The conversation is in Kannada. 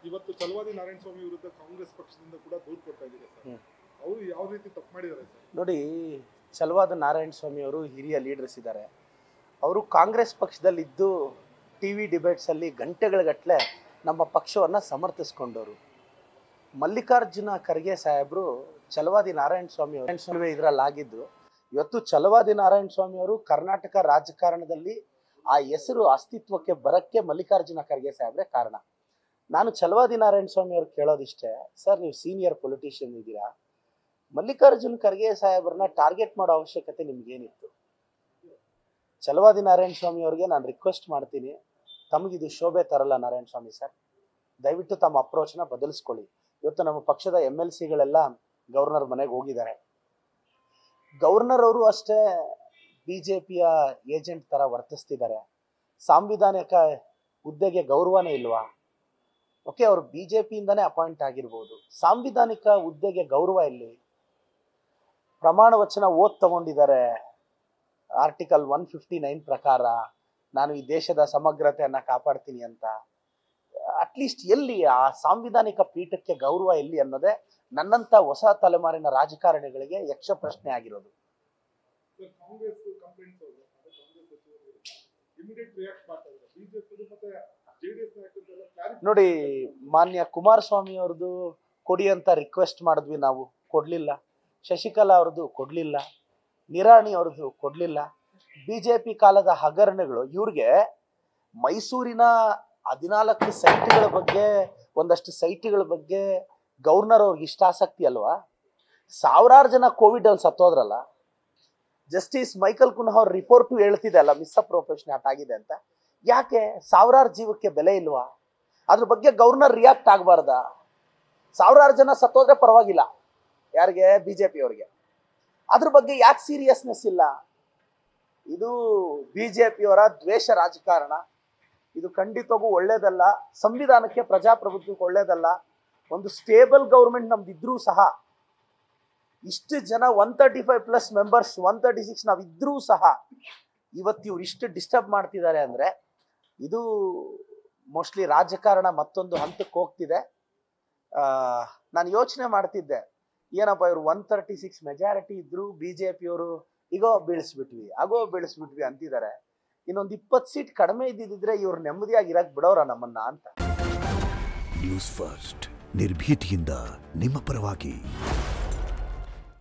ಇವತ್ತು ಚಲವಾದಿ ನಾರಾಯಣ ಸ್ವಾಮಿ ವಿರುದ್ಧ ಕಾಂಗ್ರೆಸ್ ಪಕ್ಷದಿಂದ ಕೂಡ ದೂರು ಕೊಡ್ತಾ ಇದ್ದಾರೆ ಸರ್. ಅವರು ಯಾವ ರೀತಿ ತಪ್ಪು ಮಾಡಿದ್ದಾರೆ ಸರ್? ನೋಡಿ, ಚಲವಾದಿ ನಾರಾಯಣ ಸ್ವಾಮಿ ಅವರು ಹಿರಿಯ ಲೀಡರ್ಸ್ ಇದ್ದಾರೆ. ಅವರು ಕಾಂಗ್ರೆಸ್ ಪಕ್ಷದಲ್ಲಿದ್ದು ಟಿ ವಿ ಡಿಬೇಟ್ಸಲ್ಲಿ ಗಂಟೆಗಳಗಟ್ಟಲೆ ನಮ್ಮ ಪಕ್ಷವನ್ನು ಸಮರ್ಥಿಸ್ಕೊಂಡವರು. ಮಲ್ಲಿಕಾರ್ಜುನ ಖರ್ಗೆ ಸಾಹೇಬರು ಚಲವಾದಿ ನಾರಾಯಣ ಸ್ವಾಮಿ ಅವರು ಇದರಲ್ಲಾಗಿದ್ದು, ಇವತ್ತು ಚಲವಾದಿ ನಾರಾಯಣ ಸ್ವಾಮಿ ಅವರು ಕರ್ನಾಟಕ ರಾಜಕಾರಣದಲ್ಲಿ ಆ ಹೆಸರು ಅಸ್ತಿತ್ವಕ್ಕೆ ಬರಕ್ಕೆ ಮಲ್ಲಿಕಾರ್ಜುನ ಖರ್ಗೆ ಸಾಹೇಬ್ರೆ ಕಾರಣ. ನಾನು ಚಲವಾದಿ ನಾರಾಯಣ ಸ್ವಾಮಿ ಅವ್ರು ಕೇಳೋದಿಷ್ಟೇ, ಸರ್ ನೀವು ಸೀನಿಯರ್ ಪೊಲಿಟಿಷಿಯನ್ ಇದ್ದೀರಾ, ಮಲ್ಲಿಕಾರ್ಜುನ ಖರ್ಗೆ ಸಾಹೇಬ್ರನ್ನ ಟಾರ್ಗೆಟ್ ಮಾಡೋ ಅವಶ್ಯಕತೆ ನಿಮ್ಗೇನಿತ್ತು? ಚಲವಾದಿ ನಾರಾಯಣ ಸ್ವಾಮಿ ಅವ್ರಿಗೆ ನಾನು ರಿಕ್ವೆಸ್ಟ್ ಮಾಡ್ತೀನಿ, ತಮಗಿದು ಶೋಭೆ ತರಲ್ಲ ನಾರಾಯಣ ಸ್ವಾಮಿ ಸರ್, ದಯವಿಟ್ಟು ತಮ್ಮ ಅಪ್ರೋಚ್ನ ಬದಲಿಸ್ಕೊಳ್ಳಿ. ಇವತ್ತು ನಮ್ಮ ಪಕ್ಷದ MLCಗಳೆಲ್ಲ ಗವರ್ನರ್ ಮನೆಗೆ ಹೋಗಿದ್ದಾರೆ. ಗವರ್ನರ್ ಅವರು ಅಷ್ಟೇ BJPಯ ಏಜೆಂಟ್ ತರ ವರ್ತಿಸ್ತಿದ್ದಾರೆ. ಸಾಂವಿಧಾನಿಕ ಹುದ್ದೆಗೆ ಗೌರವನೇ ಇಲ್ವಾ? ಓಕೆ, ಅವರು BJPಯಿಂದಾನೇ ಅಪಾಯಿಂಟ್ ಆಗಿರ್ಬೋದು, ಸಾಂವಿಧಾನಿಕ ಹುದ್ದೆಗೆ ಗೌರವ ಇಲ್ಲಿ. ಪ್ರಮಾಣ ವಚನ ತಗೊಂಡಿದ್ದಾರೆ. ಆರ್ಟಿಕಲ್ 159 ಪ್ರಕಾರ ನಾನು ಈ ದೇಶದ ಸಮಗ್ರತೆಯನ್ನ ಕಾಪಾಡ್ತೀನಿ ಅಂತ. ಅಟ್ಲೀಸ್ಟ್ ಎಲ್ಲಿ ಆ ಸಾಂವಿಧಾನಿಕ ಪೀಠಕ್ಕೆ ಗೌರವ ಎಲ್ಲಿ ಅನ್ನೋದೇ ನನ್ನಂತ ಹೊಸ ತಲೆಮಾರಿನ ರಾಜಕಾರಣಿಗಳಿಗೆ ಯಕ್ಷ ಪ್ರಶ್ನೆ ಆಗಿರೋದು. ನೋಡಿ, ಮಾನ್ಯ ಕುಮಾರಸ್ವಾಮಿ ಅವ್ರದ್ದು ಕೊಡಿ ಅಂತ ರಿಕ್ವೆಸ್ಟ್ ಮಾಡಿದ್ವಿ, ನಾವು ಕೊಡ್ಲಿಲ್ಲ. ಶಶಿಕಲಾ ಅವ್ರದ್ದು ಕೊಡ್ಲಿಲ್ಲ, ನಿರಾಣಿ ಅವ್ರದ್ದು ಕೊಡ್ಲಿಲ್ಲ. BJP ಕಾಲದ ಹಗರಣಗಳು ಇವ್ರಿಗೆ ಮೈಸೂರಿನ 14 ಸೈಟ್ಗಳ ಬಗ್ಗೆ, ಒಂದಷ್ಟು ಸೈಟ್ಗಳ ಬಗ್ಗೆ ಗವರ್ನರ್ ಅವ್ರಿಗೆ ಇಷ್ಟ ಆಸಕ್ತಿ ಅಲ್ವಾ? ಸಾವಿರಾರು ಜನ ಕೋವಿಡ್ ಅಲ್ಲಿ ಸತ್ತೋದ್ರಲ್ಲ. ಜಸ್ಟಿಸ್ ಮೈಕಲ್ ಕುನ್ಹಾ ಅವ್ರ ರಿಪೋರ್ಟು ಹೇಳ್ತಿದೆ ಅಲ್ಲ, ಮಿಸ್ಅಪ್ರೋಪ್ರಿಯೇಷನ್ ಆಗಿದೆ ಅಂತ. ಯಾಕೆ ಸಾವಿರಾರು ಜೀವಕ್ಕೆ ಬೆಲೆ ಇಲ್ವಾ? ಅದ್ರ ಬಗ್ಗೆ ಗವರ್ನರ್ ರಿಯಾಕ್ಟ್ ಆಗಬಾರ್ದ? ಸಾವಿರಾರು ಜನ ಸತ್ತೋದ್ರೆ ಪರವಾಗಿಲ್ಲ, ಯಾರಿಗೆ? BJP ಅವ್ರಿಗೆ. ಅದ್ರ ಬಗ್ಗೆ ಯಾಕೆ ಸೀರಿಯಸ್ನೆಸ್ ಇಲ್ಲ? ಇದು BJP ಅವರ ದ್ವೇಷ ರಾಜಕಾರಣ. ಇದು ಖಂಡಿತವಾಗೂ ಒಳ್ಳೇದಲ್ಲ, ಸಂವಿಧಾನಕ್ಕೆ ಪ್ರಜಾಪ್ರಭುತ್ವಕ್ಕೆ ಒಳ್ಳೇದಲ್ಲ. ಒಂದು ಸ್ಟೇಬಲ್ ಗೌರ್ಮೆಂಟ್ ನಮ್ದಿದ್ರೂ ಸಹ, ಇಷ್ಟು ಜನ 135+ ಮೆಂಬರ್ಸ್, 136 ನಾವಿದ್ರೂ ಸಹ ಇವತ್ತು ಇವ್ರು ಇಷ್ಟು ಡಿಸ್ಟರ್ಬ್ ಮಾಡ್ತಿದ್ದಾರೆ ಅಂದ್ರೆ ಇದು ಮೋಸ್ಟ್ಲಿ ರಾಜಕಾರಣ ಮತ್ತೊಂದು ಹಂತಕ್ಕೆ ಹೋಗ್ತಿದೆ. ನಾನು ಯೋಚನೆ ಮಾಡ್ತಿದ್ದೆ, ಏನಪ್ಪ ಇವ್ರು 136 ಮೆಜಾರಿಟಿ ಇದ್ರು BJP ಅವರು ಈಗೋ ಬೀಳಿಸ್ಬಿಟ್ವಿ ಅಂತಿದ್ದಾರೆ. ಇನ್ನೊಂದು 20 ಸೀಟ್ ಕಡಿಮೆ ಇದ್ದಿದ್ರೆ ಇವ್ರು ನೆಮ್ಮದಿಯಾಗಿ ಇರಕ್ ಬಿಡೋರ ನಮ್ಮನ್ನ ಅಂತ. ನ್ಯೂಸ್ ಫಸ್ಟ್, ನಿರ್ಭೀತಿಯಿಂದ ನಿಮ್ಮ ಪರವಾಗಿ.